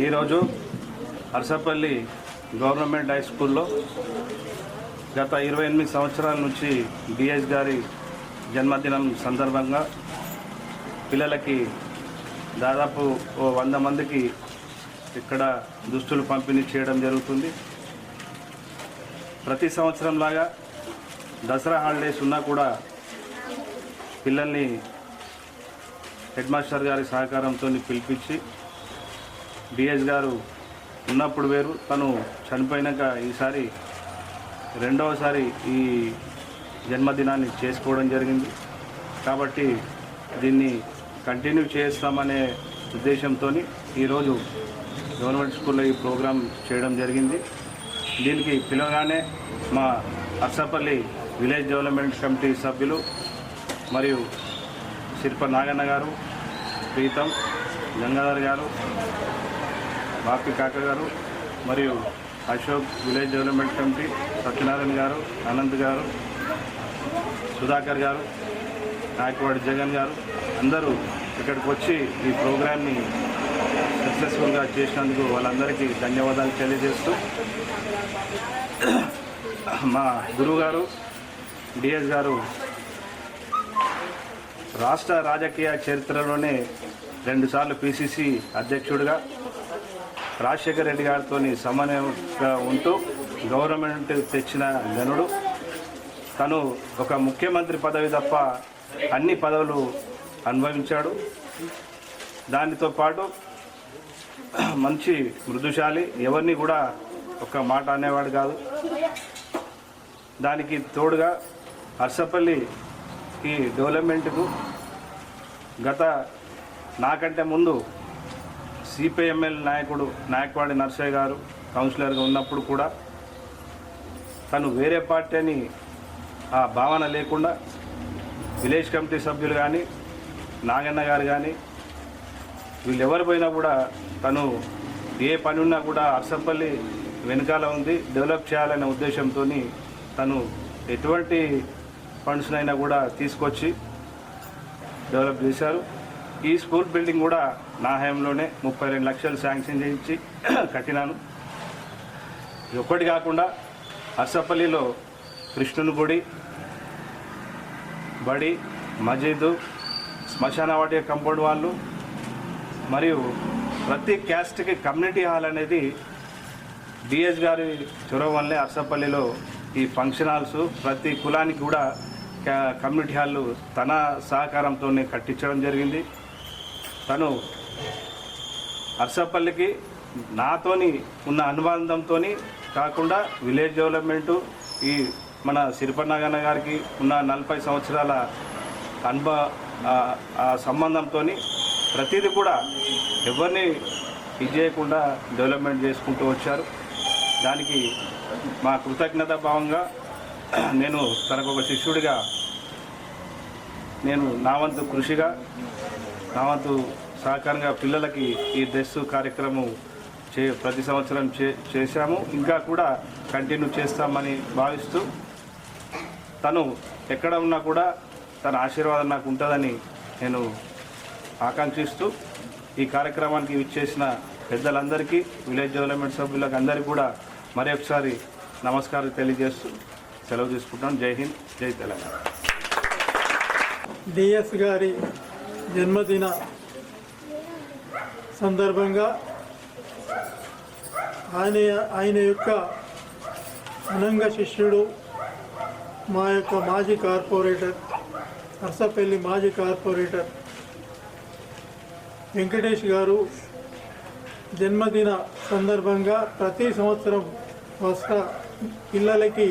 ఈరోజు Arsapalli government high స్కూల్లో గత 28 సంవత్సరాల నుంచి డిఎస్ గారి జన్మదినం సందర్భంగా పిల్లలకి దాదాపు 100 మందికి ఇక్కడ దుస్తులు పంపిణీ చేయడం జరుగుతుంది. ప్రతి సంవత్సరం లాగా దసరా హాలిడేస్ ఉన్నా కూడా పిల్లల్ని హెడ్ మాస్టర్ గారి సహకారంతో పిలిపించి డిఎస్ గారు ఉన్నప్పుడు వేరు, తను చనిపోయినాక ఈసారి రెండవసారి ఈ జన్మదినాన్ని చేసుకోవడం జరిగింది. కాబట్టి దీన్ని కంటిన్యూ చేస్తామనే ఉద్దేశంతో ఈరోజు గవర్నమెంట్ స్కూల్లో ఈ ప్రోగ్రాం చేయడం జరిగింది. దీనికి పిలవగానే మా అర్సపల్లి విలేజ్ డెవలప్మెంట్ కమిటీ సభ్యులు మరియు శిల్ప నాగన్న గారు, ప్రీతం, గంగాధర్ గారు, బాపి కాక గారు మరియు Ashok village development committee, Satyanarayana గారు, అనంత్ గారు, సుధాకర్ గారు, నాయకవాడి జగన్ గారు అందరూ ఇక్కడికి వచ్చి ఈ ప్రోగ్రామ్ని సక్సెస్ఫుల్గా చేసినందుకు వాళ్ళందరికీ ధన్యవాదాలు తెలియజేస్తూ, మా గురువు గారు డిఎస్ గారు రాష్ట్ర రాజకీయ చరిత్రలోనే 2 సార్లు పిసిసి అధ్యక్షుడిగా రాజశేఖర్ రెడ్డి గారితో సమన్వయంగా ఉంటూ గవర్నమెంట్ తెచ్చిన గనుడు. తను ఒక ముఖ్యమంత్రి పదవి తప్ప అన్ని పదవులు అనుభవించాడు. దానితో పాటు మంచి మృదుశాలి, ఎవరిని కూడా ఒక మాట అనేవాడు కాదు. దానికి తోడుగా అర్సపల్లి ఈ డెవలప్మెంట్కు గత నాకంటే ముందు సిపిఎంఎల్ నాయకుడు నాయకవాడి నర్సయ్య గారు కౌన్సిలర్గా ఉన్నప్పుడు కూడా తను వేరే పార్టీ అని ఆ భావన లేకుండా విలేజ్ కమిటీ సభ్యులు కానీ నాగన్న గారు కానీ వీళ్ళు ఎవరు పోయినా కూడా తను ఏ పని ఉన్నా కూడా అర్సపల్లి వెనకాల ఉంది, డెవలప్ చేయాలనే ఉద్దేశంతో తను ఎటువంటి ఫండ్స్నైనా కూడా తీసుకొచ్చి డెవలప్ చేశారు. ఈ స్కూల్ బిల్డింగ్ కూడా నా హయాంలోనే 32 లక్షలు శాంక్షన్ చేయించి కట్టినాను. ఒక్కటి కాకుండా అర్సపల్లిలో కృష్ణుని గుడి, బడి, మజీదు, శ్మశాన వాటిక కంపౌండ్ వాళ్ళు మరియు ప్రతి క్యాస్ట్కి కమ్యూనిటీ హాల్ అనేది డిఎస్ గారి చొరవ వల్లే అర్సపల్లిలో ఈ ఫంక్షన్ హాల్స్ ప్రతి కులానికి కూడా కమ్యూనిటీ హాళ్ళు తన సహకారంతోనే కట్టించడం జరిగింది. తను అర్సపల్లికి నాతోని ఉన్న అనుబంధంతో కాకుండా విలేజ్ డెవలప్మెంటు ఈ మన శిల్పనాగన్న గారికి ఉన్న 40 సంవత్సరాల సంబంధంతో ప్రతిదీ కూడా ఎవరిని ఇది చేయకుండా డెవలప్మెంట్ చేసుకుంటూ వచ్చారు. దానికి మా కృతజ్ఞత భావంగా నేను తనకు ఒక శిష్యుడిగా నేను నా వంతు కృషిగా నా వంతు సహకారంగా పిల్లలకి ఈ డ్రెస్ కార్యక్రమం ప్రతి సంవత్సరం చేశాము. ఇంకా కూడా కంటిన్యూ చేస్తామని భావిస్తూ తను ఎక్కడ ఉన్నా కూడా తన ఆశీర్వాదం నాకు ఉంటుందని నేను ఆకాంక్షిస్తూ ఈ కార్యక్రమానికి ఇచ్చేసిన పెద్దలందరికీ, విలేజ్ డెవలప్మెంట్ సభ్యులకు అందరికీ కూడా మరొకసారి నమస్కారం తెలియజేస్తూ సెలవు తీసుకుంటాను. జై హింద్, జై తెలంగాణ. డిఎస్ గారి జన్మదిన సందర్భంగా ఆయన యొక్క అనంగ శిష్యుడు, మా యొక్క మాజీ కార్పొరేటర్, అర్సపల్లి మాజీ కార్పొరేటర్ వెంకటేష్ గారు జన్మదిన సందర్భంగా ప్రతి సంవత్సరం వస్తా పిల్లలకి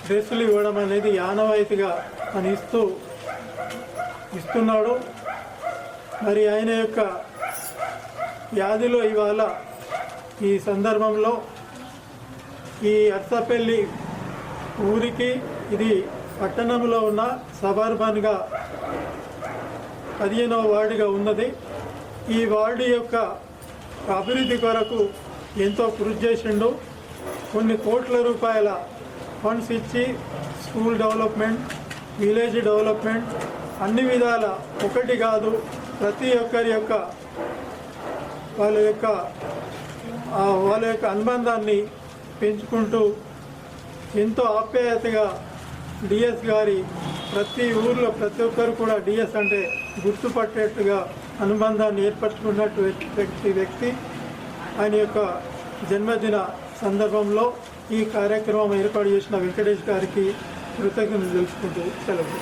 డ్రెస్సులు ఇవ్వడం అనేది ఆనవాయితీగా అని ఇస్తున్నాడు. మరి ఆయన యొక్క వ్యాధిలో ఇవాళ ఈ సందర్భంలో ఈ అర్సపల్లి ఊరికి, ఇది పట్టణంలో ఉన్న సబర్బన్గా 15వ వార్డుగా ఉన్నది. ఈ వార్డు యొక్క అభివృద్ధి కొరకు ఎంతో కృషి చేసిండు. కొన్ని కోట్ల రూపాయల ఫండ్స్ ఇచ్చి స్కూల్ డెవలప్మెంట్, విలేజ్ డెవలప్మెంట్ అన్ని విధాల ఒకటి కాదు ప్రతి ఒక్కరి యొక్క వాళ్ళ యొక్క అనుబంధాన్ని పెంచుకుంటూ ఎంతో ఆప్యాయతగా డిఎస్ గారి ప్రతి ఊర్లో ప్రతి ఒక్కరు కూడా డిఎస్ అంటే గుర్తుపట్టేట్టుగా అనుబంధాన్ని ఏర్పరచుకున్నట్టు వ్యక్తి ఆయన యొక్క జన్మదిన సందర్భంలో ఈ కార్యక్రమం ఏర్పాటు చేసిన వెంకటేష్ గారికి కృతజ్ఞతలు తెలుసుకుంటూ సెలవు.